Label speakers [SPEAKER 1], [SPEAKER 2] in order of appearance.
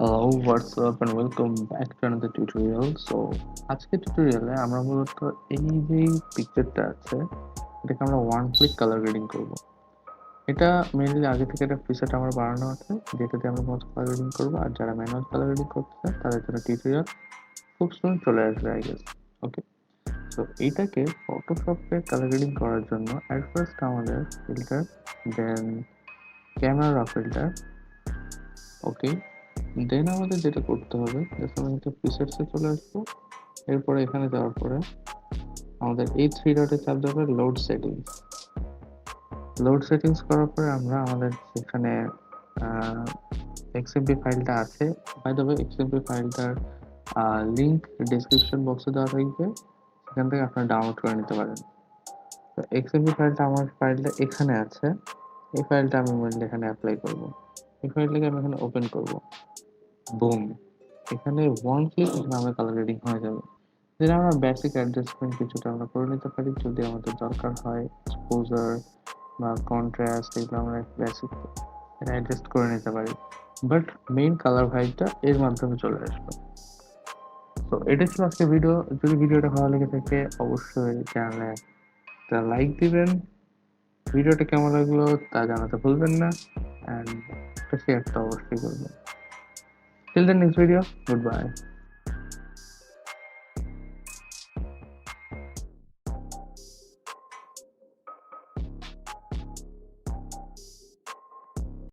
[SPEAKER 1] Hello, what's up and welcome back to another tutorial. আজকে টিউটোরিয়ালে আমরা মূলত এই যে পিকচারটা আছে এটাকে আমরা ওয়ান ক্লিক কালার গ্রেডিং করব। এটা মেইনলি আগে থেকে একটা প্রিসেট আমার বানানো আছে যেটাতে আমরা মূলত কালার গ্রেডিং করব, আর যারা ম্যানুয়াল কালার গ্রেডিং করতে চান তাদের জন্য টিউটোরিয়াল খুব সুন চলে আসবে আই গেস। ওকে, তো এইটাকে ফটোশপে কালার গ্রেডিং করার জন্য অ্যাট ফার্স্ট আমাদের ফিল্টার, দেন ক্যামেরা ফিল্টার। ওকে, দেন আমাদের যেটা করতে হবে, জাস্ট আমি একটা প্রিসেটসে চলে আসবো। এরপরে এখানে যাওয়ার পরে আমাদের এই থ্রি ডটে চাপ দেবে লোড সেটিংস। লোড সেটিংস করার পরে আমরা আমাদের যেখানে এক্সএমপি ফাইলটা আছে, বাই দ্য ওয়ে এক্সএমপি ফাইলটার লিংক ডেসক্রিপশন বক্সে দেওয়া থাকবে, সেখান থেকে আপনারা ডাউনলোড করে নিতে পারেন। তো এক্সএমপি ফাইলটা আমার ফাইলটা এখানে আছে, এই ফাইলটা আমি এখানে অ্যাপ্লাই করব। এই ফাইলটাকে আমি এখানে ওপেন করব। বুম, এখানে ওয়ান ক্লিক নামে কালার গ্রেডিং হয়ে যাবে। যেটা আমরা বেসিক অ্যাডজাস্টমেন্ট কিছুটা আমরা করে নিতে পারি যদি আমাদের দরকার হয়, এক্সপোজার বা কন্ট্রাস্ট এগুলো আমরা বেসিক অ্যাডজাস্ট করে নিতে পারি, বাট মেইন কালার ভাইবটা এর মাধ্যমে চলে আসবে। তো এটা ছিল আজকে ভিডিও। যদি ভিডিওটা ভালো লেগে থাকে অবশ্যই চ্যানেলে একটা লাইক দিবেন, ভিডিওটা কেমন লাগলো তা জানাতে ভুলবেন না, অ্যান্ড একটা শেয়ার তো অবশ্যই করবেন। Till the next video, good bye.